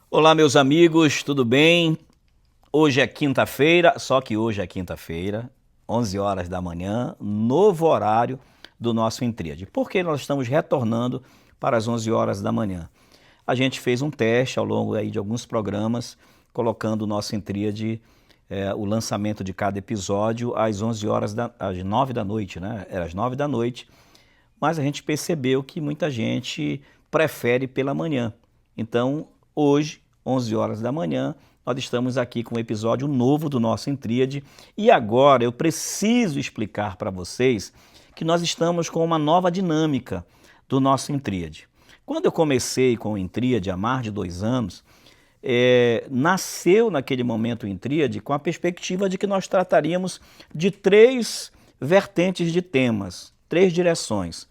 Olá, meus amigos, tudo bem? Hoje é quinta-feira, só que hoje é quinta-feira, 11 horas da manhã, novo horário do nosso Intríade. Por que nós estamos retornando para as 11 horas da manhã? A gente fez um teste ao longo aí de alguns programas, colocando o nosso Intríade, o lançamento de cada episódio às 11 horas, às 9 da noite, né? Era às 9 da noite, mas a gente percebeu que muita gente prefere pela manhã. Então, hoje, 11 horas da manhã, nós estamos aqui com um episódio novo do nosso Intríade e agora eu preciso explicar para vocês que nós estamos com uma nova dinâmica do nosso Intríade. Quando eu comecei com o Intríade há mais de 2 anos, nasceu naquele momento o Intríade com a perspectiva de que nós trataríamos de 3 vertentes de temas, 3 direções.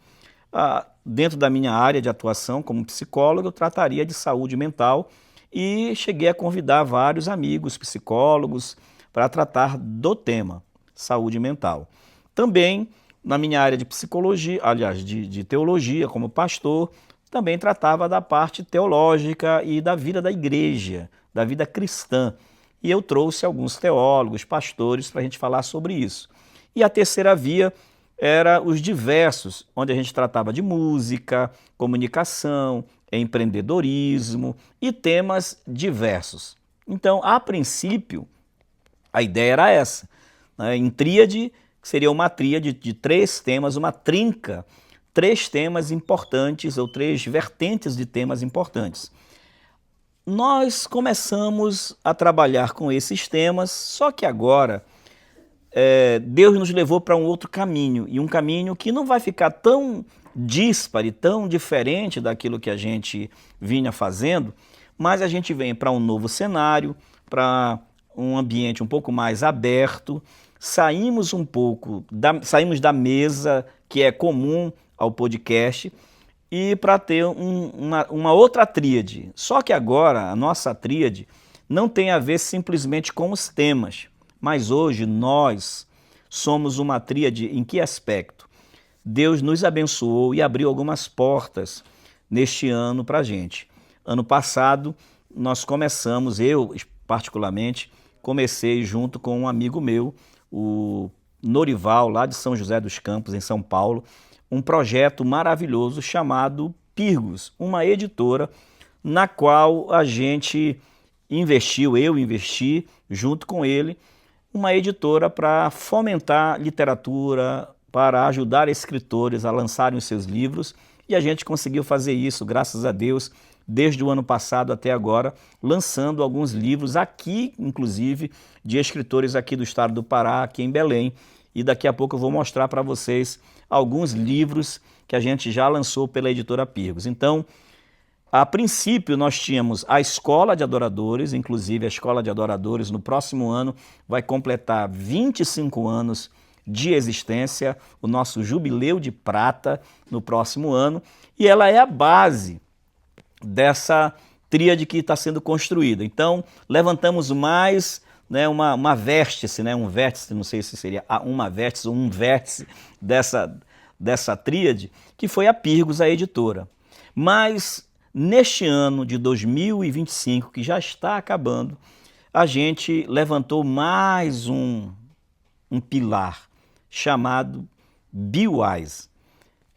Dentro da minha área de atuação como psicólogo, eu trataria de saúde mental e cheguei a convidar vários amigos psicólogos para tratar do tema saúde mental. Também na minha área de psicologia, aliás, de teologia, como pastor, também tratava da parte teológica e da vida da igreja, da vida cristã. E eu trouxe alguns teólogos, pastores, para a gente falar sobre isso. E a terceira via era os diversos, onde a gente tratava de música, comunicação, empreendedorismo e temas diversos. Então, a princípio, a ideia era essa, né? Em tríade, seria uma tríade de 3 temas, uma trinca, 3 temas importantes ou 3 vertentes de temas importantes. Nós começamos a trabalhar com esses temas, só que agora Deus nos levou para um outro caminho, e um caminho que não vai ficar tão díspare, tão diferente daquilo que a gente vinha fazendo, mas a gente vem para um novo cenário, para um ambiente um pouco mais aberto, saímos saímos da mesa que é comum ao podcast e para ter uma outra tríade. Só que agora a nossa tríade não tem a ver simplesmente com os temas, mas hoje nós somos uma tríade em que aspecto? Deus nos abençoou e abriu algumas portas neste ano para a gente. Ano passado nós começamos, eu particularmente, comecei junto com um amigo meu, o Norival, lá de São José dos Campos, em São Paulo, um projeto maravilhoso chamado Pirgos, uma editora na qual a gente investiu, eu investi junto com ele, uma editora para fomentar literatura, para ajudar escritores a lançarem os seus livros, e a gente conseguiu fazer isso, graças a Deus, desde o ano passado até agora, lançando alguns livros aqui, inclusive, de escritores aqui do estado do Pará, aqui em Belém, e daqui a pouco eu vou mostrar para vocês alguns livros que a gente já lançou pela editora Pirgos. Então, a princípio, nós tínhamos a Escola de Adoradores, inclusive a Escola de Adoradores no próximo ano vai completar 25 anos de existência, o nosso jubileu de prata no próximo ano, e ela é a base dessa tríade que está sendo construída. Então, levantamos mais, né, uma vértice, né, um vértice, não sei se seria uma vértice ou um vértice dessa tríade, que foi a Pirgos, a editora. Mas neste ano de 2025, que já está acabando, a gente levantou mais um pilar chamado BeWise,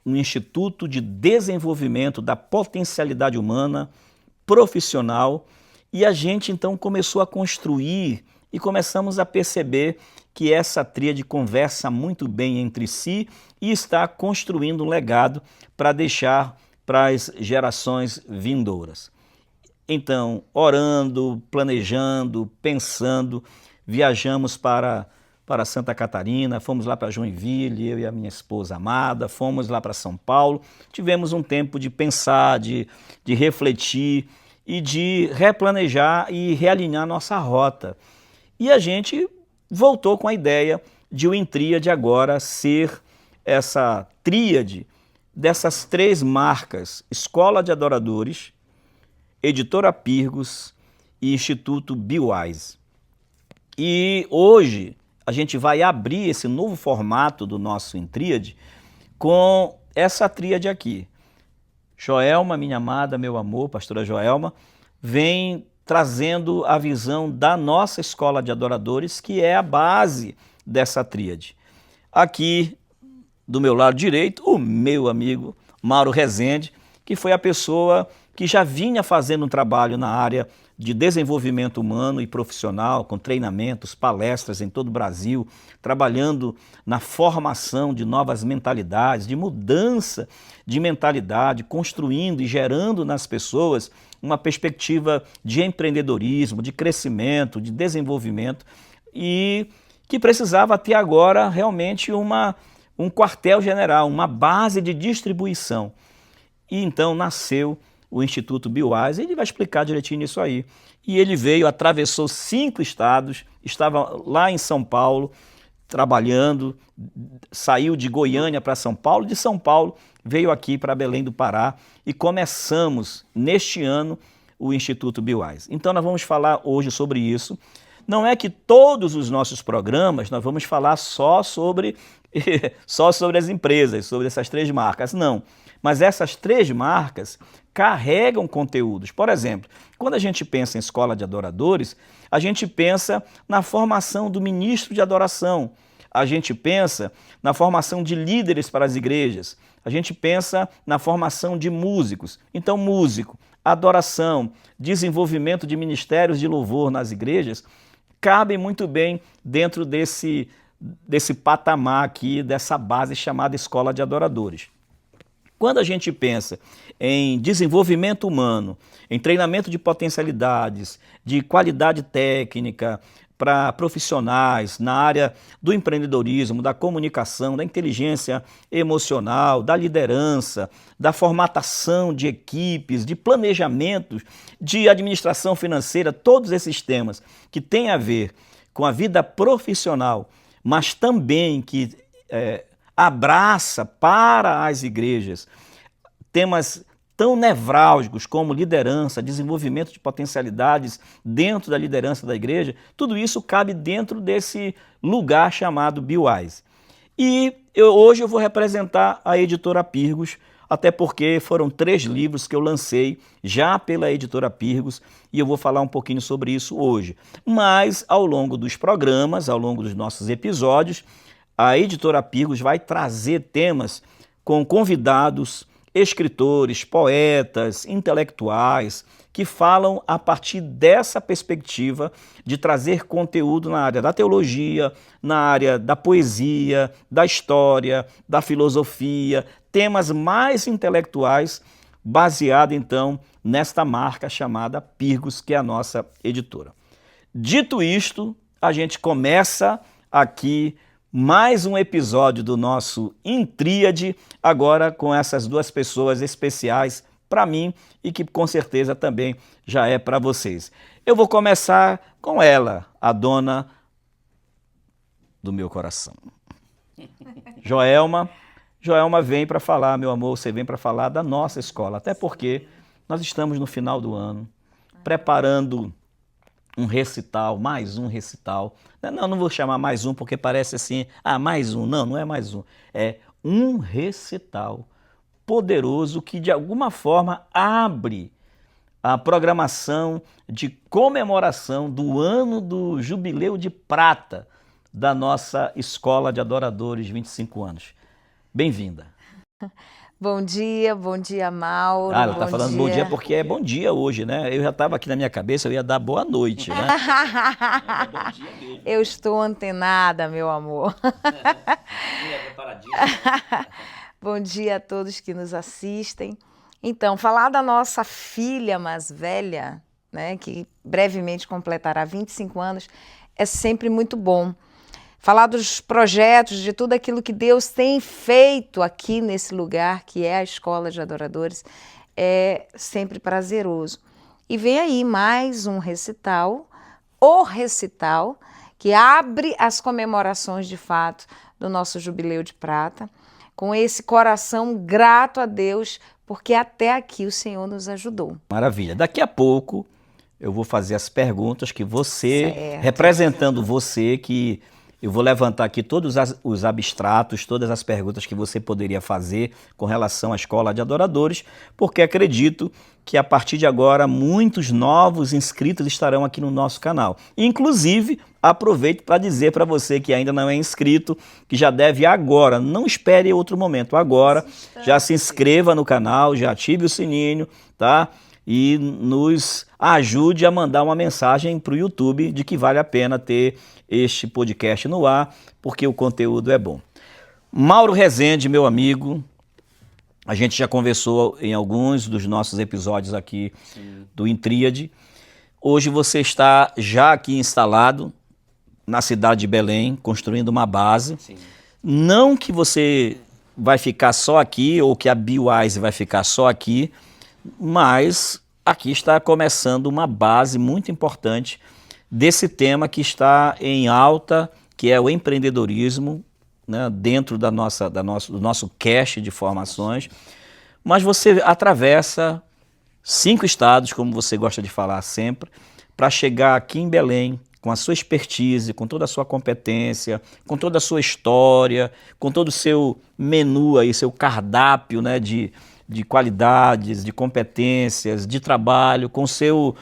um Instituto de Desenvolvimento da Potencialidade Humana Profissional, e a gente então começou a construir e começamos a perceber que essa tríade conversa muito bem entre si e está construindo um legado para deixar para as gerações vindouras. Então, orando, planejando, pensando, viajamos para Santa Catarina, fomos lá para Joinville, eu e a minha esposa amada, fomos lá para São Paulo, tivemos um tempo de pensar, de refletir e de replanejar e realinhar nossa rota. E a gente voltou com a ideia de o Intríade agora ser essa tríade dessas 3 marcas, Escola de Adoradores, Editora Pirgos e Instituto BeWise. E hoje a gente vai abrir esse novo formato do nosso Intríade com essa tríade aqui. Joelma, minha amada, meu amor, pastora Joelma, vem trazendo a visão da nossa escola de adoradores, que é a base dessa tríade. Aqui, do meu lado direito, o meu amigo Mauro Rezende, que foi a pessoa que já vinha fazendo um trabalho na área de desenvolvimento humano e profissional, com treinamentos, palestras em todo o Brasil, trabalhando na formação de novas mentalidades, de mudança de mentalidade, construindo e gerando nas pessoas uma perspectiva de empreendedorismo, de crescimento, de desenvolvimento, e que precisava ter agora realmente um quartel-general, uma base de distribuição. E então nasceu o Instituto BioWise, ele vai explicar direitinho isso aí. E ele veio, atravessou 5 estados, estava lá em São Paulo, trabalhando, saiu de Goiânia para São Paulo, de São Paulo veio aqui para Belém do Pará e começamos neste ano o Instituto BioWise. Então nós vamos falar hoje sobre isso. Não é que todos os nossos programas nós vamos falar só sobre as empresas, sobre essas 3 marcas, não. Mas essas 3 marcas carregam conteúdos. Por exemplo, quando a gente pensa em escola de adoradores, a gente pensa na formação do ministro de adoração, a gente pensa na formação de líderes para as igrejas, a gente pensa na formação de músicos. Então, músico, adoração, desenvolvimento de ministérios de louvor nas igrejas, cabem muito bem dentro desse patamar aqui, dessa base chamada escola de adoradores. Quando a gente pensa em desenvolvimento humano, em treinamento de potencialidades, de qualidade técnica para profissionais na área do empreendedorismo, da comunicação, da inteligência emocional, da liderança, da formatação de equipes, de planejamento, de administração financeira, todos esses temas que têm a ver com a vida profissional, mas também que abraça para as igrejas temas tão nevrálgicos como liderança, desenvolvimento de potencialidades dentro da liderança da igreja, tudo isso cabe dentro desse lugar chamado BioWise. E hoje eu vou representar a editora Pirgos, até porque foram 3 livros que eu lancei já pela editora Pirgos e eu vou falar um pouquinho sobre isso hoje. Mas ao longo dos programas, ao longo dos nossos episódios, a editora Pirgos vai trazer temas com convidados, escritores, poetas, intelectuais, que falam a partir dessa perspectiva de trazer conteúdo na área da teologia, na área da poesia, da história, da filosofia, temas mais intelectuais, baseado então nesta marca chamada Pirgos, que é a nossa editora. Dito isto, a gente começa aqui mais um episódio do nosso Intríade, agora com essas 2 pessoas especiais para mim e que com certeza também já é para vocês. Eu vou começar com ela, a dona do meu coração. Joelma. Joelma vem para falar, meu amor, você vem para falar da nossa escola, até porque nós estamos no final do ano, preparando um recital, mais um recital. Não vou chamar mais um porque parece assim, mais um. Não é mais um. É um recital poderoso que de alguma forma abre a programação de comemoração do ano do Jubileu de Prata da nossa Escola de Adoradores, 25 anos. Bem-vinda. Bom dia, Mauro. Ela está falando bom dia porque é bom dia hoje, né? Eu já estava aqui na minha cabeça, eu ia dar boa noite, né? É bom dia mesmo. Eu estou antenada, meu amor. Bom dia a todos que nos assistem. Então, falar da nossa filha mais velha, né, que brevemente completará 25 anos, é sempre muito bom. Falar dos projetos, de tudo aquilo que Deus tem feito aqui nesse lugar, que é a Escola de Adoradores, é sempre prazeroso. E vem aí mais um recital, o recital, que abre as comemorações de fato do nosso Jubileu de Prata, com esse coração grato a Deus, porque até aqui o Senhor nos ajudou. Maravilha. Daqui a pouco eu vou fazer as perguntas que você, representando você, que Eu vou levantar aqui todos os abstratos, todas as perguntas que você poderia fazer com relação à Escola de Adoradores, porque acredito que a partir de agora muitos novos inscritos estarão aqui no nosso canal. Inclusive, aproveito para dizer para você que ainda não é inscrito, que já deve agora, não espere outro momento, agora já se inscreva no canal, já ative o sininho, tá? E nos ajude a mandar uma mensagem para o YouTube de que vale a pena ter este podcast no ar, porque o conteúdo é bom. Mauro Rezende, meu amigo, a gente já conversou em alguns dos nossos episódios aqui do Intríade. Hoje você está já aqui instalado na cidade de Belém, construindo uma base. Sim. Não que você vai ficar só aqui ou que a BeWise vai ficar só aqui, mas aqui está começando uma base muito importante desse tema que está em alta, que é o empreendedorismo, né, dentro do nosso cache de formações. Mas você atravessa 5 estados, como você gosta de falar sempre, para chegar aqui em Belém com a sua expertise, com toda a sua competência, com toda a sua história, com todo o seu menu aí, seu cardápio, né, de qualidades, de competências, de trabalho, com o seu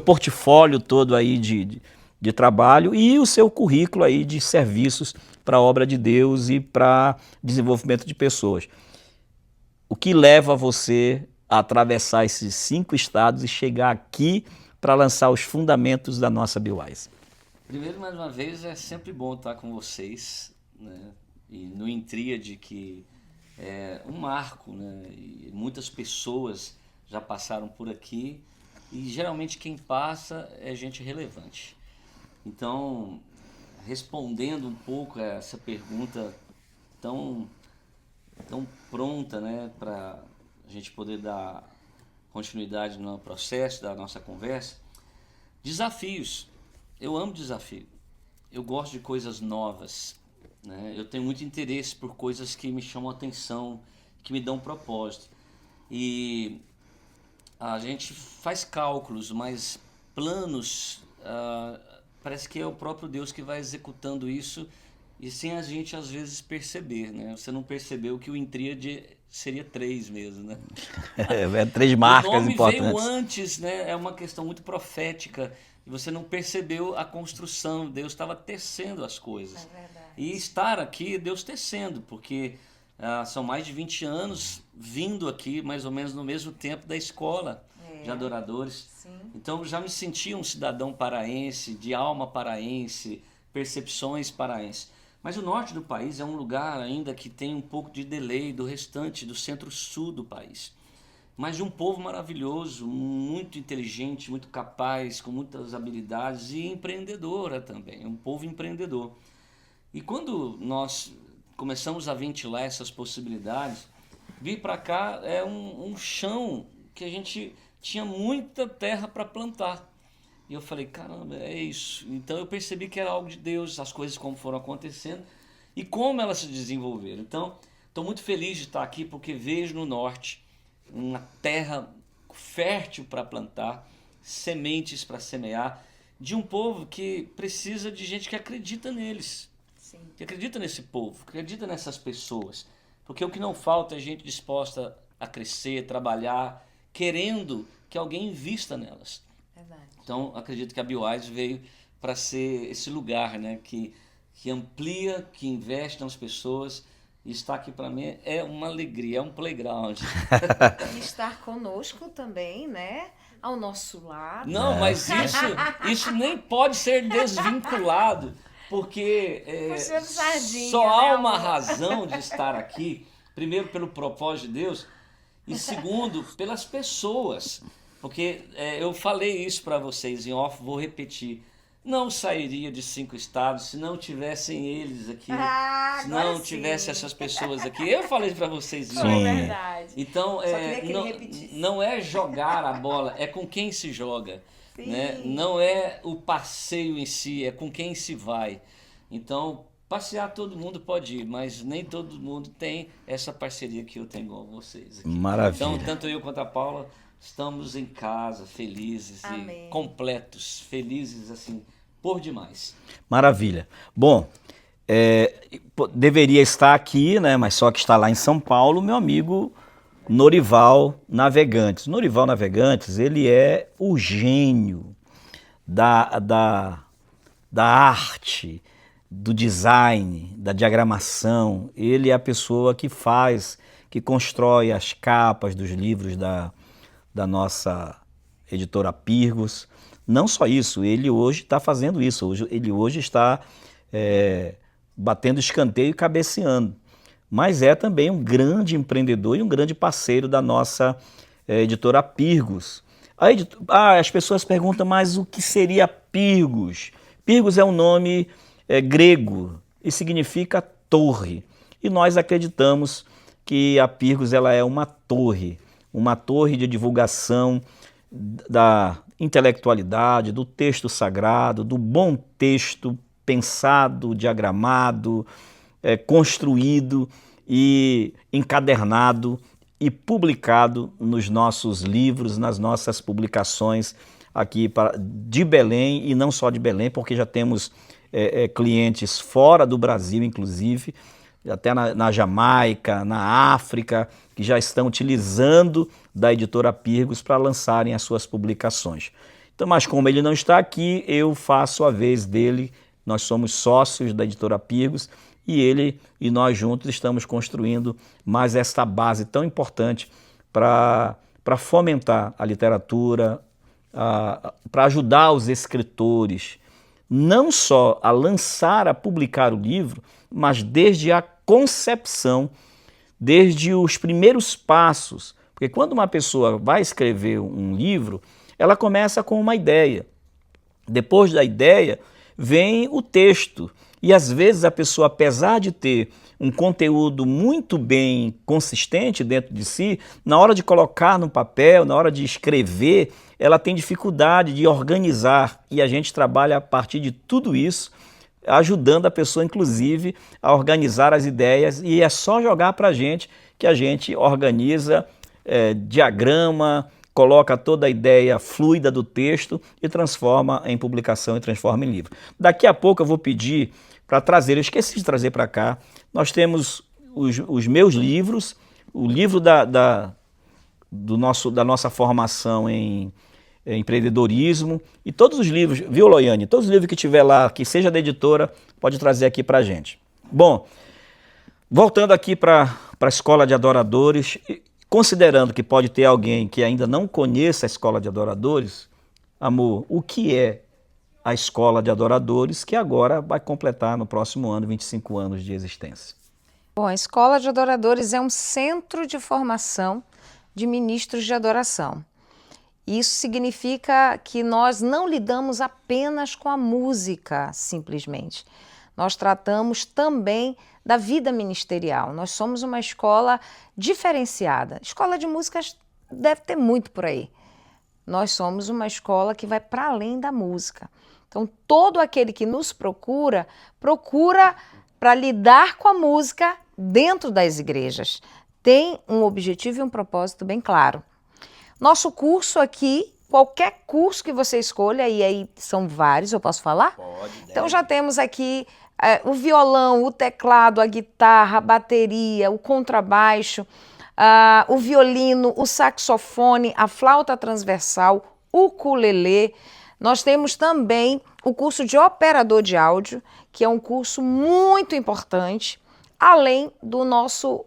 portfólio todo aí de trabalho e o seu currículo aí de serviços para a obra de Deus e para desenvolvimento de pessoas. O que leva você a atravessar esses 5 estados e chegar aqui para lançar os fundamentos da nossa BeWise? Primeiro, mais uma vez, é sempre bom estar com vocês, né? E no Intríade, que é um marco, né? E muitas pessoas já passaram por aqui e geralmente quem passa é gente relevante. Então, respondendo um pouco a essa pergunta tão pronta, né, para a gente poder dar continuidade no processo da nossa conversa, desafios. Eu amo desafio. Eu gosto de coisas novas, né? Eu tenho muito interesse por coisas que me chamam a atenção, que me dão propósito. E a gente faz cálculos, mas planos, parece que é o próprio Deus que vai executando isso e sem a gente às vezes perceber, né? Você não percebeu que o Intríade seria 3 mesmo, né? 3 marcas o nome importantes. veio antes, né? É uma questão muito profética. E você não percebeu a construção. Deus estava tecendo as coisas. É verdade. E estar aqui, Deus tecendo, porque são mais de 20 anos vindo aqui, mais ou menos no mesmo tempo da escola de adoradores. Sim. Então já me senti um cidadão paraense, de alma paraense, percepções paraense. Mas o norte do país é um lugar ainda que tem um pouco de delay do restante, do centro-sul do país. Mas de um povo maravilhoso, muito inteligente, muito capaz, com muitas habilidades e empreendedora também, um povo empreendedor. E quando nós começamos a ventilar essas possibilidades, vir para cá é um chão que a gente tinha muita terra para plantar. E eu falei, caramba, é isso. Então eu percebi que era algo de Deus, as coisas como foram acontecendo e como elas se desenvolveram. Então, estou muito feliz de estar aqui porque vejo no norte uma terra fértil para plantar, sementes para semear, de um povo que precisa de gente que acredita neles. Sim. Que acredita nesse povo, que acredita nessas pessoas. Porque o que não falta é gente disposta a crescer, trabalhar, querendo que alguém invista nelas. Verdade. Então, acredito que a BeWise veio para ser esse lugar, né, que amplia, que investe nas pessoas. E estar aqui para mim é uma alegria, é um playground. E estar conosco também, né? Ao nosso lado. Não, mas isso nem pode ser desvinculado, porque Puxando sardinha, só há né, uma amor? razão de estar aqui. Primeiro, pelo propósito de Deus, e segundo, pelas pessoas. Porque eu falei isso para vocês em off, vou repetir. Não sairia de 5 estados se não tivessem eles aqui, se não tivesse essas pessoas aqui. Eu falei para vocês isso. É verdade. Então, Só queria que ele repetisse. não é jogar a bola, é com quem se joga. Né? Não é o passeio em si, é com quem se vai. Então, passear todo mundo pode ir, mas nem todo mundo tem essa parceria que eu tenho com vocês aqui. Maravilha. Então, tanto eu quanto a Paula estamos em casa, felizes Amém. e completos, felizes assim, por demais. Maravilha. Bom, deveria estar aqui, né, mas só que está lá em São Paulo, meu amigo Norival Navegantes. Norival Navegantes, ele é o gênio da arte, do design, da diagramação. Ele é a pessoa que constrói as capas dos livros da nossa editora Pirgos. Não só isso, ele hoje está fazendo isso, ele hoje está batendo escanteio e cabeceando. Mas é também um grande empreendedor e um grande parceiro da nossa editora Pirgos. As pessoas perguntam, mas o que seria Pirgos? Pirgos é um nome grego e significa torre. E nós acreditamos que a Pirgos ela é uma torre de divulgação da intelectualidade, do texto sagrado, do bom texto pensado, diagramado, construído e encadernado e publicado nos nossos livros, nas nossas publicações aqui de Belém, e não só de Belém, porque já temos clientes fora do Brasil, inclusive, até na Jamaica, na África, que já estão utilizando da editora Pirgos para lançarem as suas publicações. Então, mas como ele não está aqui, eu faço a vez dele. Nós somos sócios da editora Pirgos e ele e nós juntos estamos construindo mais esta base tão importante para fomentar a literatura, para ajudar os escritores, não só a lançar, a publicar o livro, mas desde a concepção, desde os primeiros passos. Porque quando uma pessoa vai escrever um livro, ela começa com uma ideia. Depois da ideia, vem o texto. E às vezes a pessoa, apesar de ter um conteúdo muito bem consistente dentro de si, na hora de colocar no papel, na hora de escrever, ela tem dificuldade de organizar. E a gente trabalha a partir de tudo isso, ajudando a pessoa, inclusive, a organizar as ideias. E é só jogar para a gente que a gente organiza, diagrama, coloca toda a ideia fluida do texto e transforma em publicação e transforma em livro. Daqui a pouco eu vou pedir para trazer, eu esqueci de trazer para cá, nós temos os meus livros, o livro da nossa formação em empreendedorismo e todos os livros, viu, Loiane? Todos os livros que tiver lá, que seja da editora, pode trazer aqui para a gente. Bom, voltando aqui para a Escola de Adoradores, considerando que pode ter alguém que ainda não conheça a Escola de Adoradores, amor, o que é a Escola de Adoradores, que agora vai completar no próximo ano 25 anos de existência? Bom, a Escola de Adoradores é um centro de formação de ministros de adoração. Isso significa que nós não lidamos apenas com a música, simplesmente. Nós tratamos também da vida ministerial. Nós somos uma escola diferenciada. Escola de músicas deve ter muito por aí. Nós somos uma escola que vai para além da música. Então, todo aquele que nos procura para lidar com a música dentro das igrejas. Tem um objetivo e um propósito bem claro. Nosso curso aqui, qualquer curso que você escolha, e aí são vários, eu posso falar? Pode. Então já temos aqui o violão, o teclado, a guitarra, a bateria, o contrabaixo, o violino, o saxofone, a flauta transversal, o ukulele. Nós temos também o curso de operador de áudio, que é um curso muito importante, além do nosso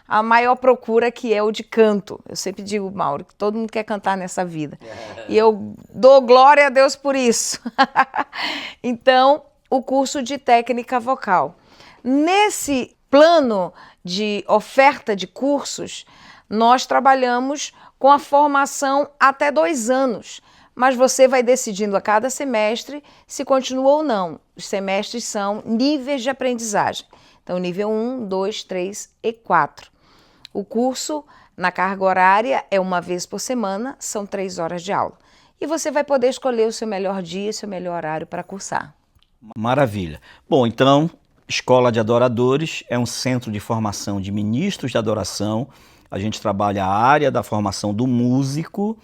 a maior procura, que é o de canto. Eu sempre digo, Mauro, que todo mundo quer cantar nessa vida. E eu dou glória a Deus por isso. Então, o curso de técnica vocal. Nesse plano de oferta de cursos, nós trabalhamos com a formação até 2 anos. Mas você vai decidindo a cada semestre se continua ou não. Os semestres são níveis de aprendizagem. Então, nível 1, 2, 3 e 4. O curso, na carga horária, é 1 vez por semana, são 3 horas de aula. E você vai poder escolher o seu melhor dia, seu melhor horário para cursar. Maravilha. Bom, então, Escola de Adoradores é um centro de formação de ministros de adoração. A gente trabalha a área da formação do músico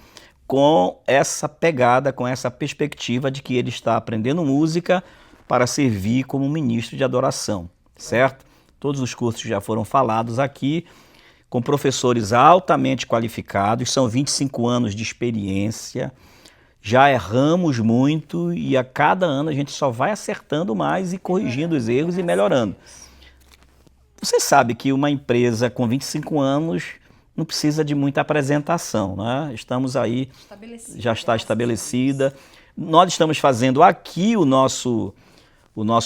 com essa pegada, com essa perspectiva de que ele está aprendendo música para servir como ministro de adoração, certo? Todos os cursos já foram falados aqui, com professores altamente qualificados, são 25 anos de experiência, já erramos muito e a cada ano a gente só vai acertando mais e corrigindo os erros e melhorando. Você sabe que uma empresa com 25 anos não precisa de muita apresentação, né? Estamos aí, já está estabelecida. Nós estamos fazendo aqui o nosso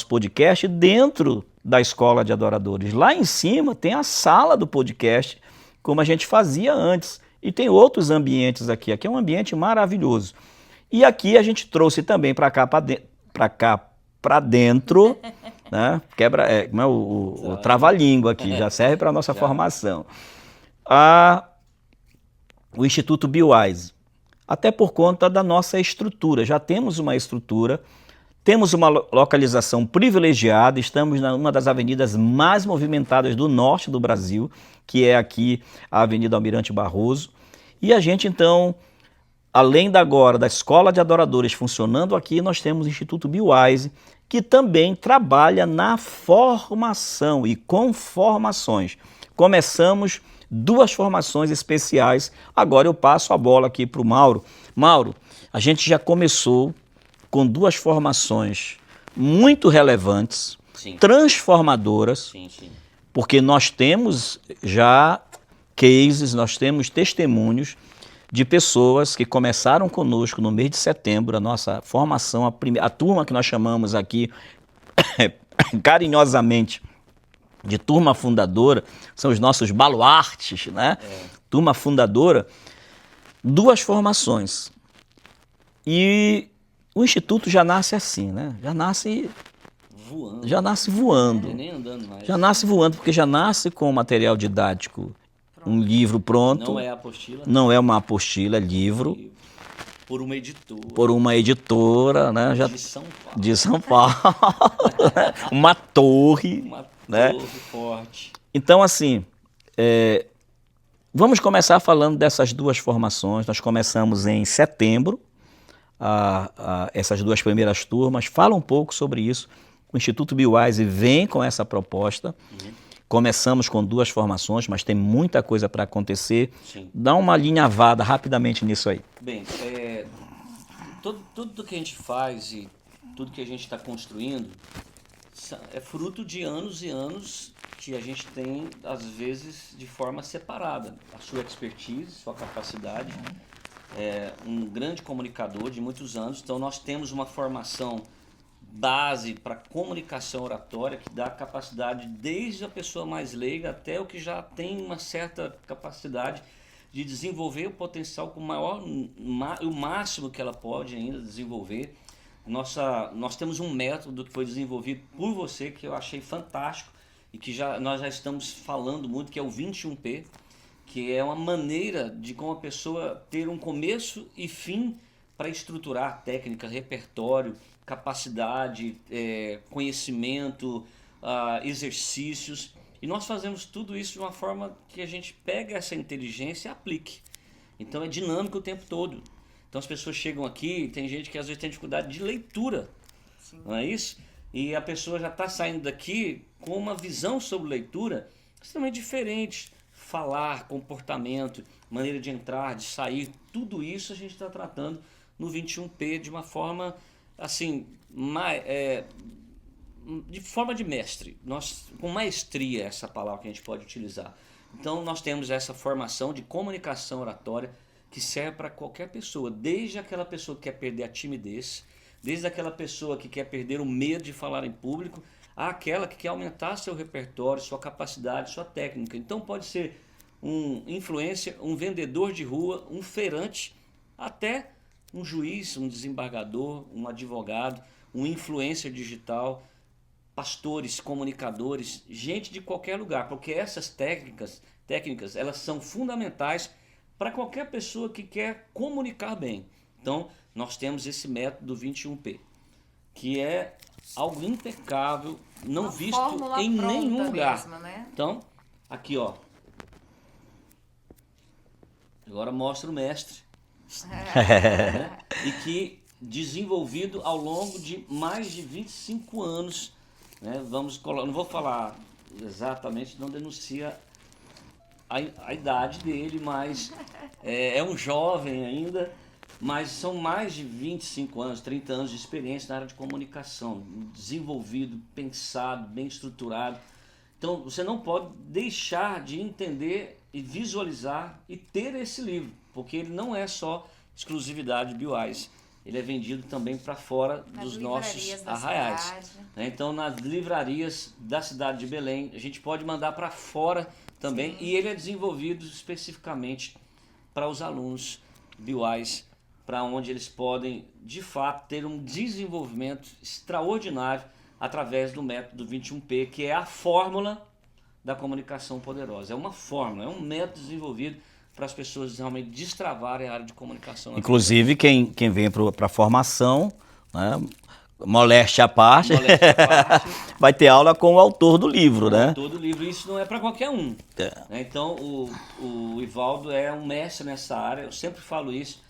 podcast dentro da Escola de Adoradores. Lá em cima tem a sala do podcast, como a gente fazia antes. E tem outros ambientes aqui. Aqui é um ambiente maravilhoso. E aqui a gente trouxe também para cá para dentro, né? O trava-língua aqui, já serve para a nossa formação. O Instituto BioWise, até por conta da nossa estrutura. Já temos uma estrutura, temos uma localização privilegiada, estamos numa das avenidas mais movimentadas do norte do Brasil, que é aqui a Avenida Almirante Barroso. E a gente, então, além da Escola de Adoradores funcionando aqui, nós temos o Instituto BioWise, que também trabalha na formação e com formações. Começamos 2 formações especiais. Agora eu passo a bola aqui para o Mauro. Mauro, a gente já começou com 2 formações muito relevantes, Sim. transformadoras, Sim, sim. porque nós temos já cases, nós temos testemunhos de pessoas que começaram conosco no mês de setembro, a nossa formação, a turma que nós chamamos aqui carinhosamente de turma fundadora, são os nossos baluartes, né? Turma fundadora, 2 formações. E o Instituto já nasce assim, né? Já nasce voando. Nem andando mais. Já nasce voando, porque já nasce com material didático, um livro pronto. Não é apostila. Não é uma apostila, é livro. Por uma editora. Por uma editora, né? De São Paulo. De São Paulo. Uma torre. Uma torre forte. Então, assim, vamos começar falando dessas 2 formações. Nós começamos em setembro, essas 2 primeiras turmas. Fala um pouco sobre isso. O Instituto BioWise vem com essa proposta. Começamos com 2 formações, mas tem muita coisa para acontecer. Sim. Dá uma alinhavada rapidamente nisso aí. Bem, tudo que a gente faz e tudo que a gente está construindo é fruto de anos e anos que a gente tem, às vezes, de forma separada. A sua expertise, sua capacidade, um grande comunicador de muitos anos. Então, nós temos uma formação base para comunicação oratória que dá capacidade desde a pessoa mais leiga até o que já tem uma certa capacidade de desenvolver o potencial com o máximo que ela pode ainda desenvolver. Nós temos um método que foi desenvolvido por você que eu achei fantástico e que nós já estamos falando muito, que é o 21P, que é uma maneira de como a pessoa ter um começo e fim para estruturar técnica, repertório, capacidade, conhecimento, exercícios. E nós fazemos tudo isso de uma forma que a gente pega essa inteligência e aplique. Então é dinâmico o tempo todo. Então as pessoas chegam aqui, tem gente que às vezes tem dificuldade de leitura, Sim. não é isso? E a pessoa já está saindo daqui com uma visão sobre leitura extremamente diferente. Falar, comportamento, maneira de entrar, de sair, tudo isso a gente está tratando no 21P de uma forma assim, de forma de mestre, com maestria, essa palavra que a gente pode utilizar. Então nós temos essa formação de comunicação oratória que serve para qualquer pessoa, desde aquela pessoa que quer perder a timidez, desde aquela pessoa que quer perder o medo de falar em público, àquela que quer aumentar seu repertório, sua capacidade, sua técnica. Então pode ser um influencer, um vendedor de rua, um feirante, até um juiz, um desembargador, um advogado, um influencer digital, pastores, comunicadores, gente de qualquer lugar, porque essas técnicas elas são fundamentais para qualquer pessoa que quer comunicar bem. Então, nós temos esse método 21P, que é algo impecável, não visto em nenhum lugar. Mesmo, né? Então, aqui ó. Agora mostra o mestre. né? E que desenvolvido ao longo de mais de 25 anos, né? Não vou falar exatamente, não denuncia a idade dele, mas é um jovem ainda, mas são mais de 25 anos, 30 anos de experiência na área de comunicação, desenvolvido, pensado, bem estruturado. Então, você não pode deixar de entender e visualizar e ter esse livro, porque ele não é só exclusividade de BioEyes. Ele é vendido também para fora dos nossos arraiais. Né? Então, nas livrarias da cidade de Belém, a gente pode mandar para fora também. Sim. E ele é desenvolvido especificamente para os alunos BioEyes, para onde eles podem, de fato, ter um desenvolvimento extraordinário através do método 21P, que é a fórmula da comunicação poderosa. É uma fórmula, é um método desenvolvido para as pessoas realmente destravarem a área de comunicação. Inclusive, quem vem para a formação, né, moléstia à parte, vai ter aula com o autor do livro, né? O autor do livro, isso não é para qualquer um. Então, o Ivaldo é um mestre nessa área, eu sempre falo isso.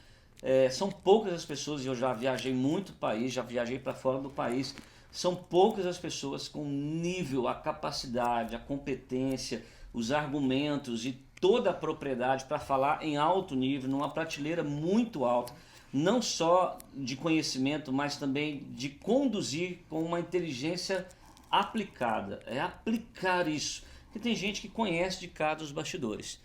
São poucas as pessoas, e eu já viajei muito país, já viajei para fora do país, são poucas as pessoas com nível, a capacidade, a competência, os argumentos e toda a propriedade para falar em alto nível, numa prateleira muito alta, não só de conhecimento, mas também de conduzir com uma inteligência aplicada. É aplicar isso. Porque tem gente que conhece de cá dos bastidores.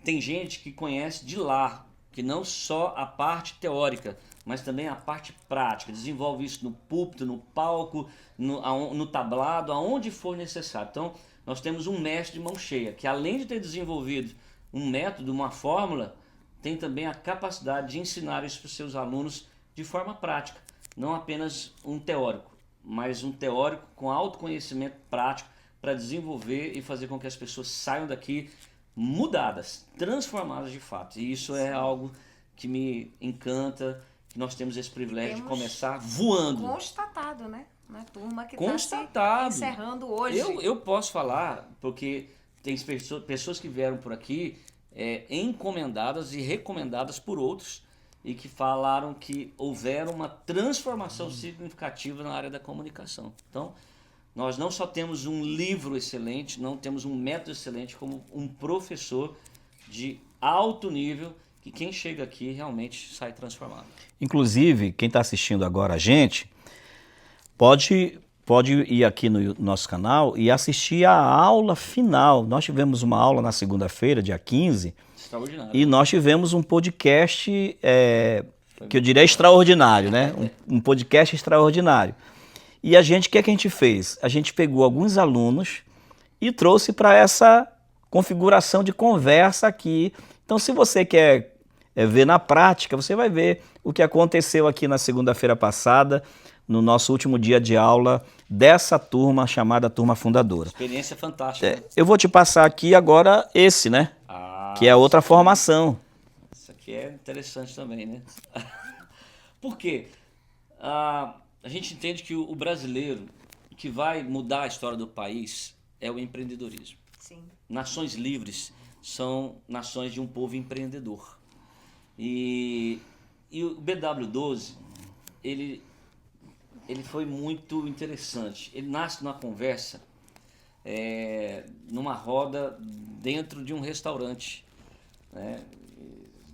Tem gente que conhece de lá, que não só a parte teórica, mas também a parte prática. Desenvolve isso no púlpito, no palco, no tablado, aonde for necessário. Então, nós temos um mestre de mão cheia, que além de ter desenvolvido um método, uma fórmula, tem também a capacidade de ensinar isso para os seus alunos de forma prática. Não apenas um teórico, mas um teórico com autoconhecimento prático para desenvolver e fazer com que as pessoas saiam daqui mudadas, transformadas de fato. E isso é algo que me encanta, que nós temos esse privilégio de começar voando. Constatado, né? Na turma que está se encerrando hoje. Eu posso falar, porque tem pessoas que vieram por aqui encomendadas e recomendadas por outros e que falaram que houveram uma transformação significativa na área da comunicação. Então, nós não só temos um livro excelente, não temos um método excelente, como um professor de alto nível que quem chega aqui realmente sai transformado. Inclusive, quem está assistindo agora a gente, pode ir aqui no nosso canal e assistir a aula final. Nós tivemos uma aula na segunda-feira, dia 15, extraordinário. E nós tivemos um podcast, que eu diria extraordinário, né? Um podcast extraordinário. E o que é que a gente fez? A gente pegou alguns alunos e trouxe para essa configuração de conversa aqui. Então, se você quer ver na prática, você vai ver o que aconteceu aqui na segunda-feira passada, no nosso último dia de aula dessa turma chamada Turma Fundadora. Experiência fantástica. Né? Eu vou te passar aqui agora esse, né? Que é outra formação. Isso aqui é interessante também, né? Por quê? A gente entende que o brasileiro, o que vai mudar a história do país é o empreendedorismo. Sim. Nações livres são nações de um povo empreendedor. E o BW12, ele foi muito interessante. Ele nasce numa conversa, numa roda dentro de um restaurante. Né?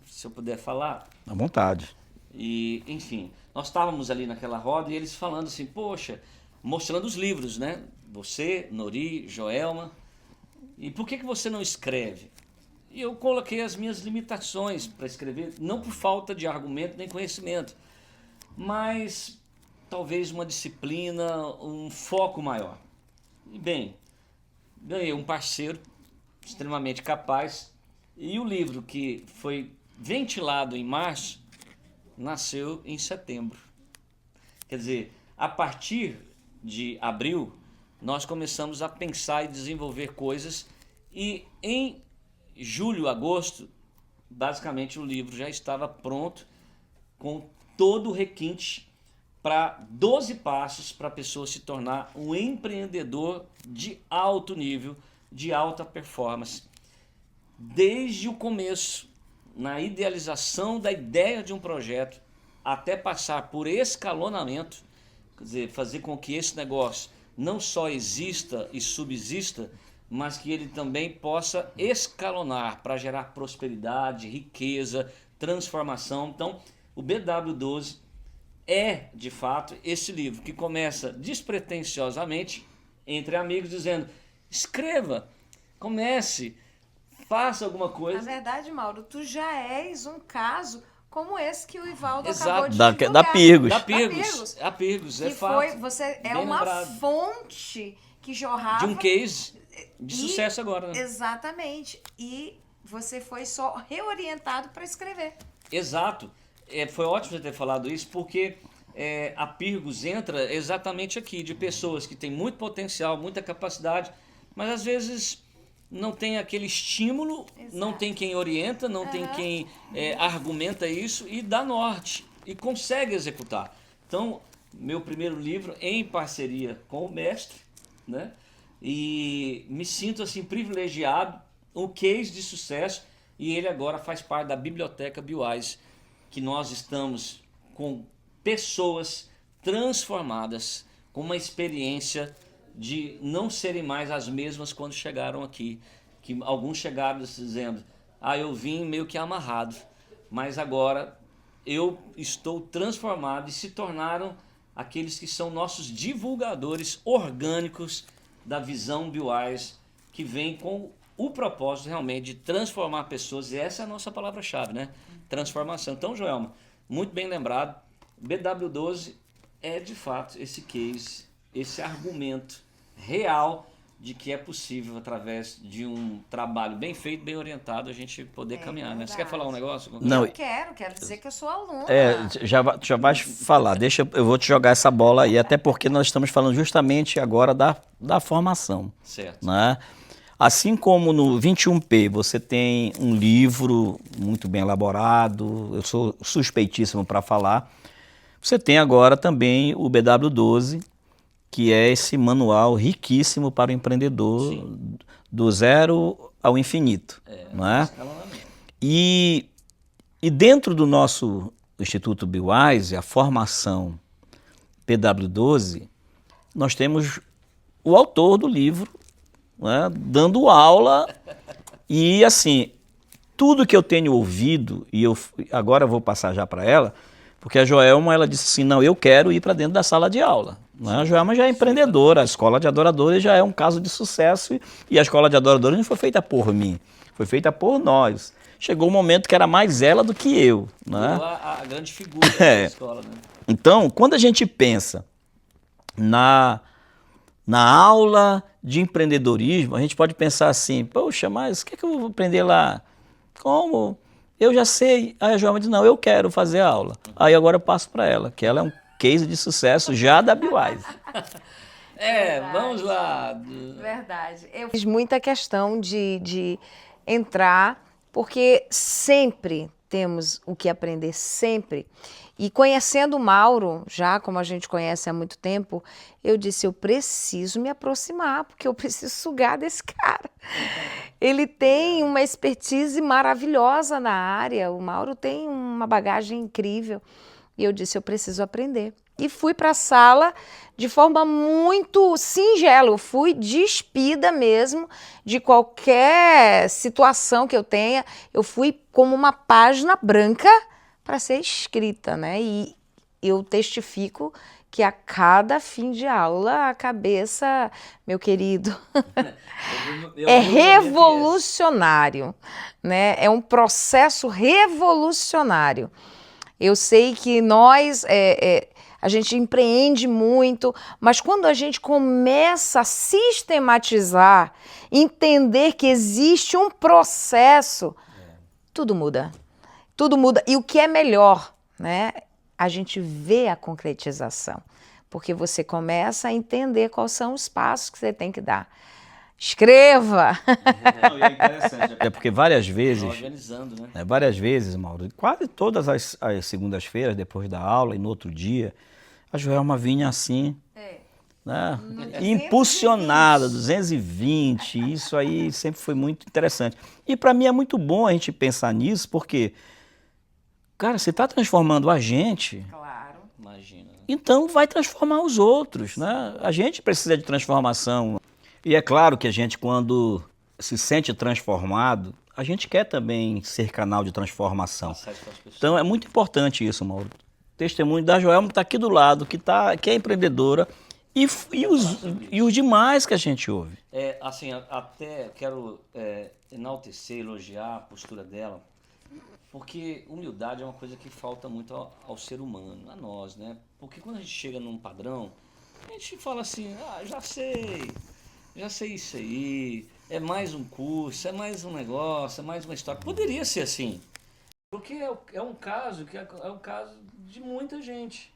Se eu puder falar... À vontade. E, enfim, nós estávamos ali naquela roda e eles falando assim, poxa, mostrando os livros, né? Você, Nori, Joelma, e por que você não escreve? E eu coloquei as minhas limitações para escrever, não por falta de argumento nem conhecimento, mas talvez uma disciplina, um foco maior. E bem, ganhei um parceiro extremamente capaz e o livro que foi ventilado em março nasceu em setembro. Quer dizer, a partir de abril, nós começamos a pensar e desenvolver coisas e em julho, agosto, basicamente o livro já estava pronto com todo o requinte para 12 passos para a pessoa se tornar um empreendedor de alto nível, de alta performance. Desde o começo, na idealização da ideia de um projeto, até passar por escalonamento, quer dizer, fazer com que esse negócio não só exista e subsista, mas que ele também possa escalonar para gerar prosperidade, riqueza, transformação. Então, o BW12 é, de fato, esse livro que começa despretensiosamente entre amigos, dizendo: escreva, comece, faça alguma coisa. Na verdade, Mauro, tu já és um caso como esse que o Ivaldo Exato. acabou de Da divulgar. Pirgos. Da Pirgos, é Que fato. você é Bem uma lembrado. fonte que jorrava... De um case de E- sucesso agora, né? Exatamente. E você foi só reorientado para escrever. Exato. Foi ótimo você ter falado isso, porque a Pirgos entra exatamente aqui, de pessoas que têm muito potencial, muita capacidade, mas às vezes não tem aquele estímulo, não tem quem orienta, não tem quem argumenta isso e dá norte, e consegue executar. Então, meu primeiro livro em parceria com o mestre, né? E me sinto assim privilegiado, um case de sucesso, e ele agora faz parte da biblioteca BioWise, que nós estamos com pessoas transformadas, com uma experiência de não serem mais as mesmas quando chegaram aqui. Que alguns chegaram dizendo: eu vim meio que amarrado, mas agora eu estou transformado, e se tornaram aqueles que são nossos divulgadores orgânicos da visão BioWise, que vem com o propósito realmente de transformar pessoas, e essa é a nossa palavra-chave, né? Transformação. Então, Joelma, muito bem lembrado, BW12 é de fato esse case, esse argumento real de que é possível, através de um trabalho bem feito, bem orientado, a gente poder caminhar, né? Você quer falar um negócio? Não. Eu quero dizer que eu sou aluna. Já vais falar, eu vou te jogar essa bola aí, até porque nós estamos falando justamente agora da formação. Certo. Né? Assim como no 21P você tem um livro muito bem elaborado, eu sou suspeitíssimo para falar, você tem agora também o BW12, que é esse manual riquíssimo para o empreendedor. Sim. Do zero ao infinito. Não é? E dentro do nosso Instituto BioWise, a formação BW12, nós temos o autor do livro, né, dando aula, e assim, tudo que eu tenho ouvido, e agora eu vou passar já para ela, porque a Joelma, ela disse assim: não, eu quero ir para dentro da sala de aula. Né? A Joelma já é empreendedora, a Escola de Adoradores já é um caso de sucesso, e a Escola de Adoradores não foi feita por mim, foi feita por nós. Chegou um momento que era mais ela do que eu. Né? A grande figura da escola. Né? Então, quando a gente pensa na aula de empreendedorismo, a gente pode pensar assim: poxa, mas o que é que eu vou aprender lá? Como? Eu já sei. Aí a Joelma diz: não, eu quero fazer a aula. Aí agora eu passo para ela, que ela é um case de sucesso já da BioWise. Vamos lá. Verdade. Eu fiz muita questão de entrar, porque sempre temos o que aprender, sempre. E conhecendo o Mauro, já como a gente conhece há muito tempo, eu disse: eu preciso me aproximar, porque eu preciso sugar desse cara. Ele tem uma expertise maravilhosa na área, o Mauro tem uma bagagem incrível. E eu disse: eu preciso aprender. E fui para a sala de forma muito singela, eu fui despida mesmo de qualquer situação que eu tenha, eu fui como uma página branca para ser escrita, né? E eu testifico que a cada fim de aula a cabeça, meu querido, é revolucionário, né? É um processo revolucionário. Eu sei que nós, a gente empreende muito, mas quando a gente começa a sistematizar, entender que existe um processo, tudo muda. Tudo muda. E o que é melhor, né? A gente vê a concretização, porque você começa a entender quais são os passos que você tem que dar. Escreva! Não, e é interessante. É porque várias vezes, organizando, né? Várias vezes, Mauro, quase todas as segundas-feiras, depois da aula e no outro dia, a Joelma vinha assim, né? Impulsionada, 220, isso aí sempre foi muito interessante. E para mim é muito bom a gente pensar nisso, porque, cara, você está transformando a gente, Claro. Imagina. então vai transformar os outros, né? A gente precisa de transformação. E é claro que a gente, quando se sente transformado, a gente quer também ser canal de transformação. Passar isso para as pessoas. Então é muito importante isso, Mauro. Testemunho da Joelma está aqui do lado, que é empreendedora, e os demais que a gente ouve. Assim, até quero enaltecer, elogiar a postura dela, porque humildade é uma coisa que falta muito ao ser humano, a nós, né? Porque quando a gente chega num padrão, a gente fala assim, já sei isso aí, é mais um curso, é mais um negócio, é mais uma história. Poderia ser assim, porque é um caso que é um caso de muita gente,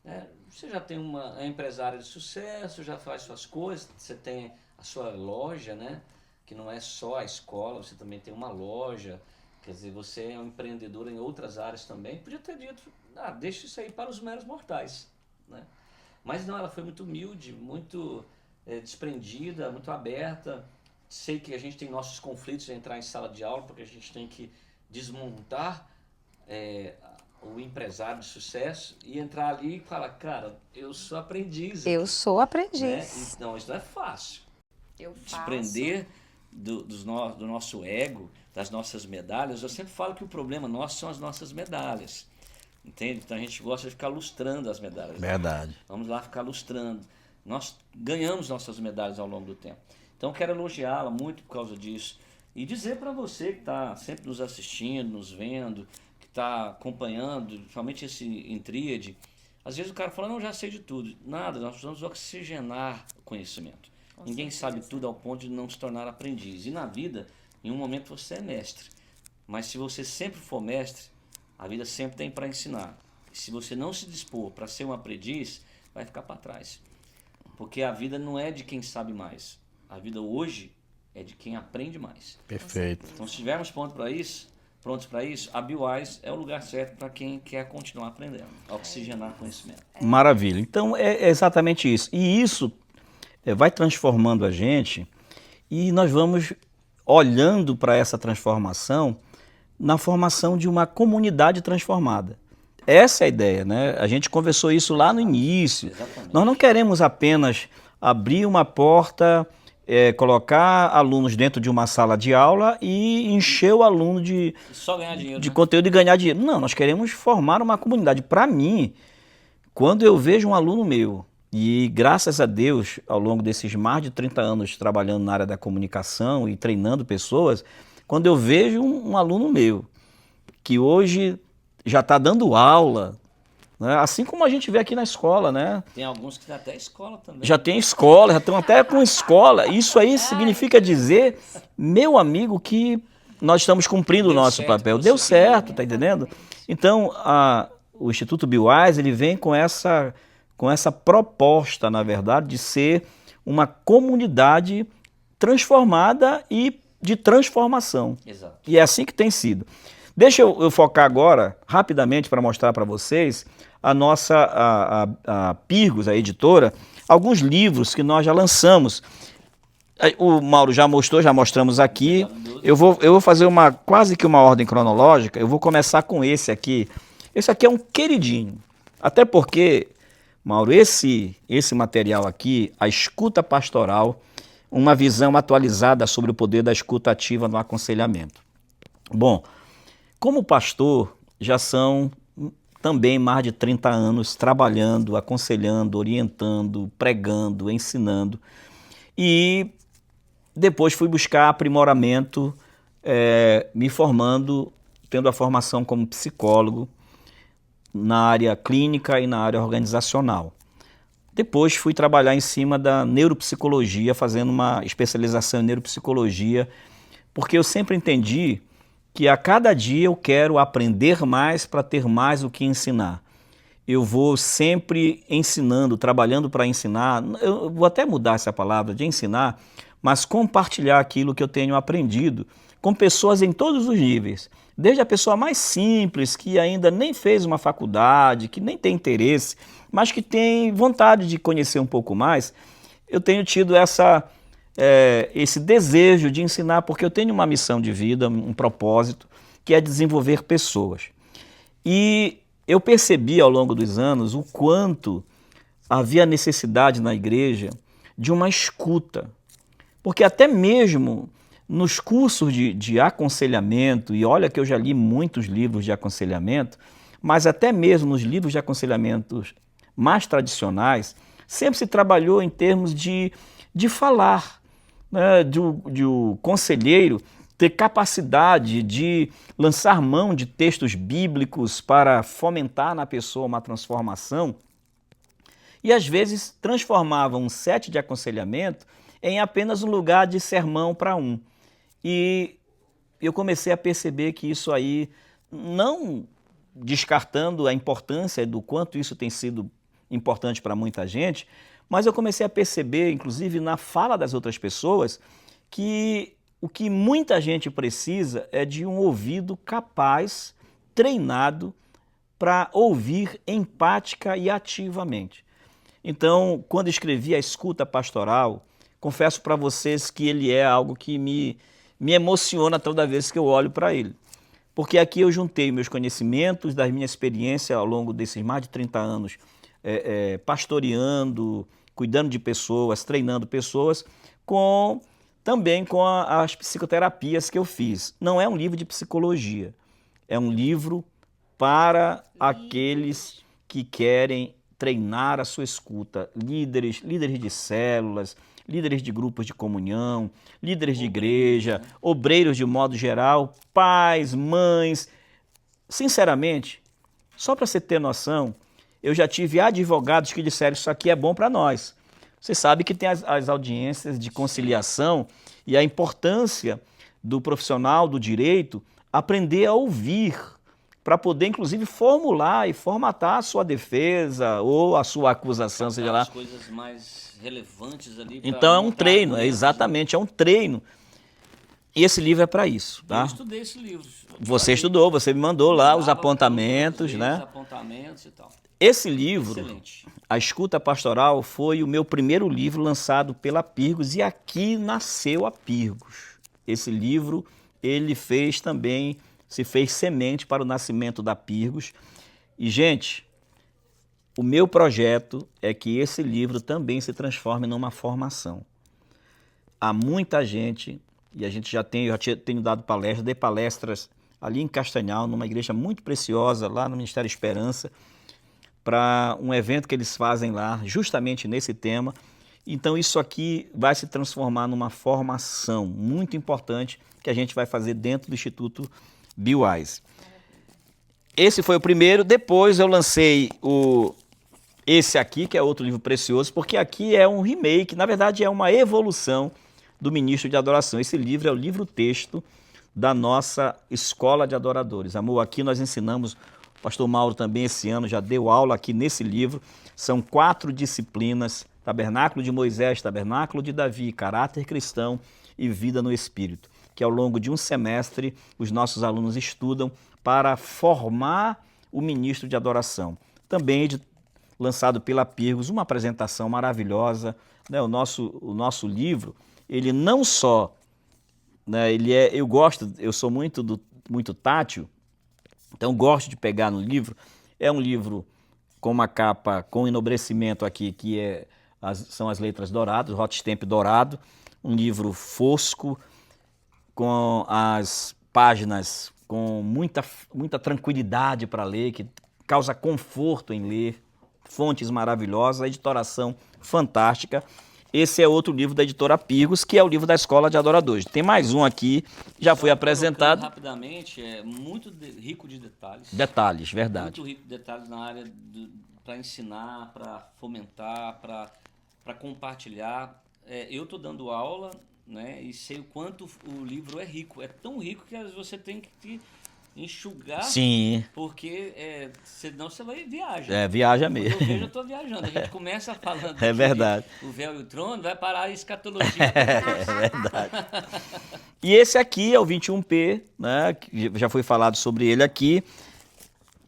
né? Você já tem é empresária de sucesso, já faz suas coisas, você tem a sua loja, né? Que não é só a escola, você também tem uma loja, quer dizer, você é um empreendedor em outras áreas também. Podia ter dito, deixa isso aí para os meros mortais, né? Mas não, ela foi muito humilde, muito desprendida, muito aberta. Sei que a gente tem nossos conflitos de entrar em sala de aula, porque a gente tem que desmontar o empresário de sucesso e entrar ali e falar, cara, eu sou aprendiz. Eu sou aprendiz. Né? Então, isso não é fácil. Eu faço. Desprender do nosso ego, das nossas medalhas. Eu sempre falo que o problema nosso são as nossas medalhas. Entende? Então a gente gosta de ficar lustrando as medalhas. Verdade. Vamos lá ficar lustrando. Nós ganhamos nossas medalhas ao longo do tempo. Então quero elogiá-la muito por causa disso. E dizer para você que está sempre nos assistindo, nos vendo, que está acompanhando, principalmente esse Intríade, às vezes o cara fala, não, já sei de tudo. Nada, nós precisamos oxigenar o conhecimento. Ninguém sabe tudo ao ponto de não se tornar aprendiz. E na vida, em um momento você é mestre. Mas se você sempre for mestre, a vida sempre tem para ensinar. E se você não se dispor para ser um aprendiz, vai ficar para trás. Porque a vida não é de quem sabe mais. A vida hoje é de quem aprende mais. Perfeito. Então, se estivermos prontos para isso, a BioWise é o lugar certo para quem quer continuar aprendendo, oxigenar conhecimento. Maravilha. Então, é exatamente isso. E isso vai transformando a gente e nós vamos olhando para essa transformação na formação de uma comunidade transformada. Essa é a ideia, né? A gente conversou isso lá no início. Exatamente. Nós não queremos apenas abrir uma porta, colocar alunos dentro de uma sala de aula e encher o aluno de Só ganhar dinheiro, de né? conteúdo e ganhar dinheiro. Não, nós queremos formar uma comunidade. Para mim, quando eu vejo um aluno meu, e graças a Deus, ao longo desses mais de 30 anos trabalhando na área da comunicação e treinando pessoas, quando eu vejo um aluno meu, que hoje já está dando aula, né? Assim como a gente vê aqui na escola, né? Tem alguns que tem até escola também. Já tem escola, já estão até com escola. Isso aí significa dizer, meu amigo, que nós estamos cumprindo o nosso papel. Deu certo, tá entendendo? Então, o Instituto BioWise, ele vem com essa proposta, na verdade, de ser uma comunidade transformada e de transformação. Exato. E é assim que tem sido. Deixa eu focar agora, rapidamente, para mostrar para vocês a nossa a Pirgos, a editora, alguns livros que nós já lançamos. O Mauro já mostrou, já mostramos aqui. Eu vou fazer quase que uma ordem cronológica. Eu vou começar com esse aqui. Esse aqui é um queridinho. Até porque, Mauro, esse material aqui, A Escuta Pastoral, uma visão atualizada sobre o poder da escuta ativa no aconselhamento. Bom, como pastor, já são também mais de 30 anos trabalhando, aconselhando, orientando, pregando, ensinando. E depois fui buscar aprimoramento, me formando, tendo a formação como psicólogo na área clínica e na área organizacional. Depois fui trabalhar em cima da neuropsicologia, fazendo uma especialização em neuropsicologia, porque eu sempre entendi que a cada dia eu quero aprender mais para ter mais o que ensinar. Eu vou sempre ensinando, trabalhando para ensinar, eu vou até mudar essa palavra de ensinar, mas compartilhar aquilo que eu tenho aprendido com pessoas em todos os níveis, Desde a pessoa mais simples, que ainda nem fez uma faculdade, que nem tem interesse, mas que tem vontade de conhecer um pouco mais, eu tenho tido esse desejo de ensinar, porque eu tenho uma missão de vida, um propósito, que é desenvolver pessoas. E eu percebi ao longo dos anos o quanto havia necessidade na igreja de uma escuta. Porque até mesmo nos cursos de aconselhamento, e olha que eu já li muitos livros de aconselhamento, mas até mesmo nos livros de aconselhamento mais tradicionais, sempre se trabalhou em termos de falar, né, de o conselheiro ter capacidade de lançar mão de textos bíblicos para fomentar na pessoa uma transformação, e às vezes transformavam um set de aconselhamento em apenas um lugar de sermão para um. E eu comecei a perceber que isso aí, não descartando a importância do quanto isso tem sido importante para muita gente, mas eu comecei a perceber, inclusive na fala das outras pessoas, que o que muita gente precisa é de um ouvido capaz, treinado, para ouvir empática e ativamente. Então, quando escrevi a escuta pastoral, confesso para vocês que ele é algo que me emociona toda vez que eu olho para ele. Porque aqui eu juntei meus conhecimentos, da minha experiência ao longo desses mais de 30 anos, pastoreando, cuidando de pessoas, treinando pessoas, também com as psicoterapias que eu fiz. Não é um livro de psicologia, é um livro para aqueles que querem treinar a sua escuta, líderes de células, líderes de grupos de comunhão, líderes de igreja, obreiros de modo geral, pais, mães. Sinceramente, só para você ter noção, eu já tive advogados que disseram isso aqui é bom para nós. Você sabe que tem as audiências de conciliação e a importância do profissional do direito aprender a ouvir, para poder, inclusive, formular e formatar a sua defesa ou a sua acusação, seja lá. As coisas mais relevantes ali. Então é um treino, exatamente, é um treino. E esse livro é para isso, tá? Eu estudei esse livro. Você estudou, você me mandou lá os apontamentos, né? Os apontamentos e tal. Esse livro, excelente. A Escuta Pastoral, foi o meu primeiro livro lançado pela Pirgos, e aqui nasceu a Pirgos. Esse livro, ele se fez semente para o nascimento da Pirgos. E, gente, o meu projeto é que esse livro também se transforme numa formação. Há muita gente, e eu já tenho dado palestras, dei palestras ali em Castanhal, numa igreja muito preciosa, lá no Ministério Esperança, para um evento que eles fazem lá, justamente nesse tema. Então isso aqui vai se transformar numa formação muito importante que a gente vai fazer dentro do Instituto Biwise. Esse foi o primeiro, depois eu lancei esse aqui, que é outro livro precioso, porque aqui é um remake, na verdade é uma evolução do Ministro de Adoração. Esse livro é o livro-texto da nossa Escola de Adoradores. Amor, aqui nós ensinamos, o pastor Mauro também esse ano já deu aula aqui nesse livro, são 4 disciplinas: Tabernáculo de Moisés, Tabernáculo de Davi, Caráter Cristão e Vida no Espírito, que ao longo de um semestre os nossos alunos estudam para formar o ministro de adoração. Também lançado pela Pirgos, uma apresentação maravilhosa, né? O nosso livro, ele não só, né, eu sou muito tátil, então gosto de pegar no livro. É um livro com uma capa com enobrecimento aqui, que são as letras douradas, hot stamp dourado, um livro fosco, com as páginas com muita tranquilidade para ler, que causa conforto em ler, fontes maravilhosas, a editoração fantástica. Esse é outro livro da editora Pirgos, que é o livro da Escola de Adoradores. Tem mais um aqui, já foi apresentado. Rapidamente, é muito rico de detalhes. Detalhes, verdade. Muito rico de detalhes na área para ensinar, para fomentar, para compartilhar. Eu estou dando aula, né, e sei o quanto o livro é rico. É tão rico que você tem que enxugar, Sim, porque senão você vai viajar. viaja Quando mesmo. eu vejo, eu estou viajando. A gente começa falando É aqui verdade. de o véu e o trono, vai parar a escatologia. É verdade. E esse aqui é o 21P, né? Que já foi falado sobre ele aqui.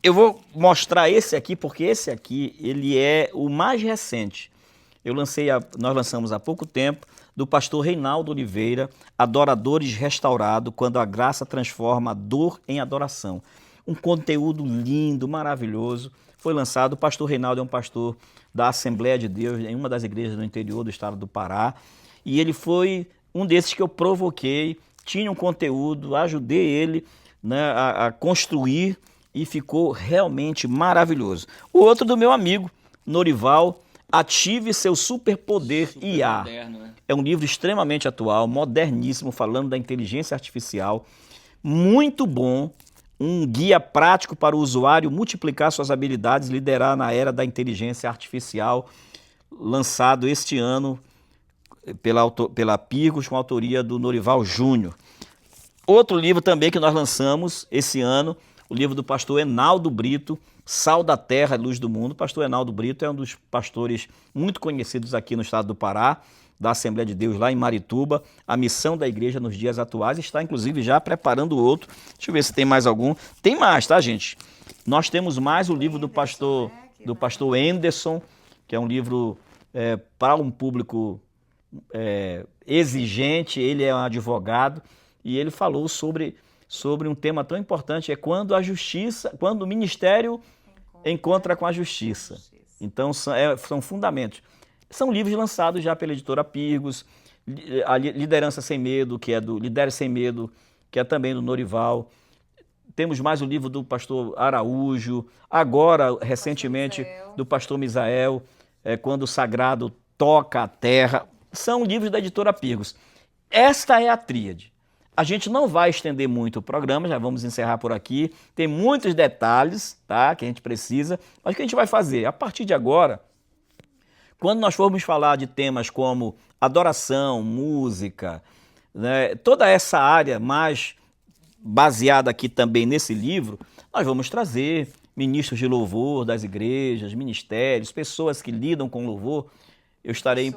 Eu vou mostrar esse aqui porque esse aqui ele é o mais recente. Nós lançamos há pouco tempo, do pastor Reinaldo Oliveira, Adoradores Restaurado, quando a graça transforma a dor em adoração. Um conteúdo lindo, maravilhoso. Foi lançado, o pastor Reinaldo é um pastor da Assembleia de Deus, em uma das igrejas do interior do estado do Pará. E ele foi um desses que eu provoquei, tinha um conteúdo, ajudei ele, né, a construir e ficou realmente maravilhoso. O outro do meu amigo, Norival, Ative Seu Superpoder Super IA. moderno, né? É um livro extremamente atual, moderníssimo, falando da inteligência artificial. Muito bom, um guia prático para o usuário multiplicar suas habilidades, liderar na era da inteligência artificial, lançado este ano pela Pyrgos, com a autoria do Norival Júnior. Outro livro também que nós lançamos esse ano, o livro do pastor Enaldo Brito, Sal da Terra, Luz do Mundo. O pastor Enaldo Brito é um dos pastores muito conhecidos aqui no estado do Pará, da Assembleia de Deus lá em Marituba. A missão da igreja nos dias atuais está inclusive já preparando outro. Deixa eu ver se tem mais algum. Tem mais, tá, gente? Nós temos mais o livro do pastor Anderson, que é um livro para um público exigente. Ele é um advogado e ele falou sobre um tema tão importante, é quando o ministério encontra com a justiça. Então são fundamentos. São livros lançados já pela editora Pyrgos, a Liderança Sem Medo, que é do Lidere Sem Medo, que é também do Norival. Temos mais o livro do pastor Araújo, agora, recentemente, do pastor Misael, Quando o Sagrado Toca a Terra. São livros da editora Pyrgos. Esta é a tríade. A gente não vai estender muito o programa, já vamos encerrar por aqui. Tem muitos detalhes, tá, que a gente precisa. Mas o que a gente vai fazer? A partir de agora, quando nós formos falar de temas como adoração, música, né, toda essa área mais baseada aqui também nesse livro, nós vamos trazer ministros de louvor das igrejas, ministérios, pessoas que lidam com louvor. Eu estarei,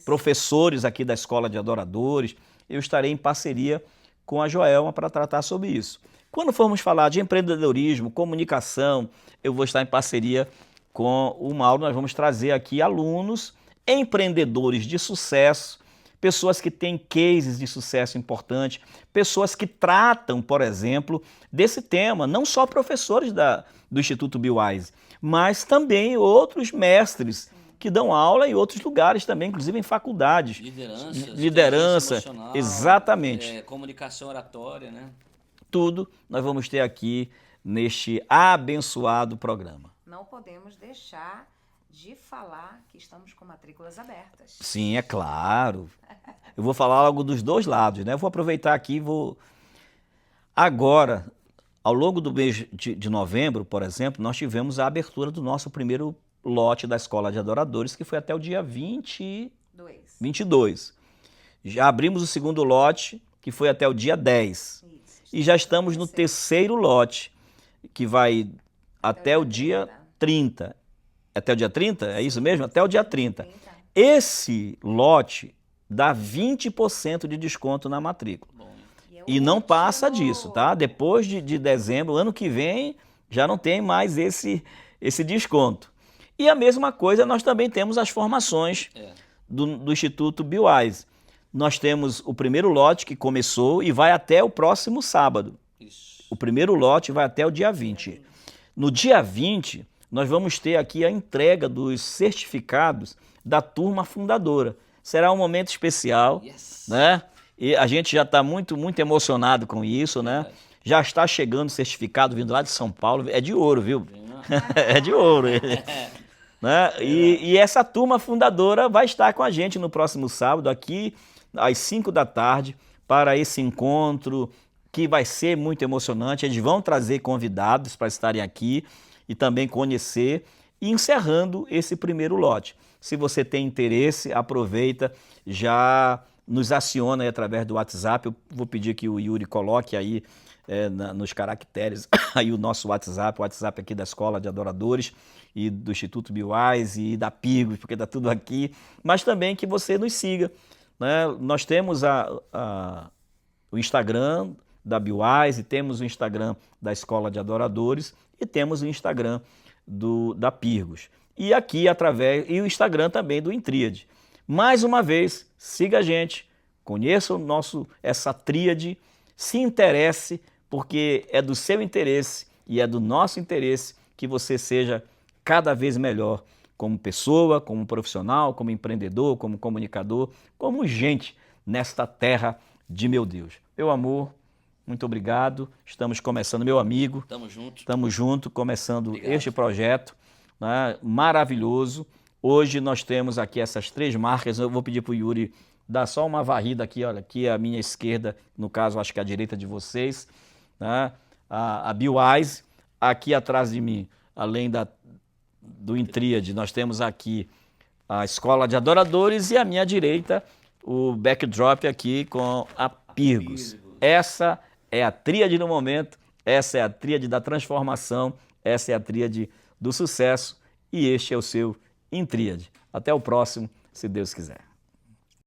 professores aqui da Escola de Adoradores, eu estarei em parceria com a Joelma para tratar sobre isso. Quando formos falar de empreendedorismo, comunicação, eu vou estar em parceria com o Mauro. Nós vamos trazer aqui alunos, empreendedores de sucesso, pessoas que têm cases de sucesso importantes, pessoas que tratam, por exemplo, desse tema, não só professores do Instituto BeWise, mas também outros mestres que dão aula em outros lugares também, inclusive em faculdades. Liderança, exatamente. Comunicação oratória, né? Tudo nós vamos ter aqui neste abençoado programa. Não podemos deixar de falar que estamos com matrículas abertas. Sim, é claro. Eu vou falar algo dos dois lados, né? Eu vou aproveitar aqui e vou... Agora, ao longo do mês de novembro, por exemplo, nós tivemos a abertura do nosso primeiro lote da Escola de Adoradores, que foi até o dia 22. Já abrimos o segundo lote, que foi até o dia 10. E já estamos no terceiro lote, que vai até o dia 30. Até o dia 30? É isso mesmo? Até o dia 30. Esse lote dá 20% de desconto na matrícula. E não passa disso, tá? Depois de dezembro, ano que vem, já não tem mais esse desconto. E a mesma coisa, nós também temos as formações do Instituto BeWise. Nós temos o primeiro lote que começou e vai até o próximo sábado. Isso. O primeiro lote vai até o dia 20. No dia 20, nós vamos ter aqui a entrega dos certificados da turma fundadora. Será um momento especial, né? E a gente já está muito, muito emocionado com isso, né? Já está chegando o certificado vindo lá de São Paulo. É de ouro, viu? É de ouro. Né? E essa turma fundadora vai estar com a gente no próximo sábado, aqui às 5 da tarde, para esse encontro que vai ser muito emocionante. Eles vão trazer convidados para estarem aqui e também conhecer, e encerrando esse primeiro lote. Se você tem interesse, aproveita, já nos aciona aí através do WhatsApp. Eu vou pedir que o Yuri coloque aí nos caracteres aí o nosso WhatsApp, o WhatsApp aqui da Escola de Adoradores e do Instituto BioWise e da Pirgos, porque está tudo aqui, mas também que você nos siga, né? Nós temos o Instagram da BioWise, temos o Instagram da Escola de Adoradores e temos o Instagram da Pirgos. E aqui e o Instagram também do Intríade. Mais uma vez, siga a gente, conheça essa tríade, se interesse, porque é do seu interesse e é do nosso interesse que você seja cada vez melhor como pessoa, como profissional, como empreendedor, como comunicador, como gente nesta terra de meu Deus. Meu amor, muito obrigado. Estamos começando, meu amigo. Estamos juntos, começando este projeto, né, maravilhoso. Hoje nós temos aqui essas 3 marcas. Eu vou pedir para o Yuri dar só uma varrida aqui, olha, aqui à minha esquerda, no caso, acho que à direita de vocês, né? A BioWise, aqui atrás de mim, além do Intríade, nós temos aqui a Escola de Adoradores e à minha direita o backdrop aqui com a Pirgos. Essa é a tríade do momento, essa é a tríade da transformação, essa é a tríade do sucesso e este é o seu Intríade. Até o próximo, se Deus quiser.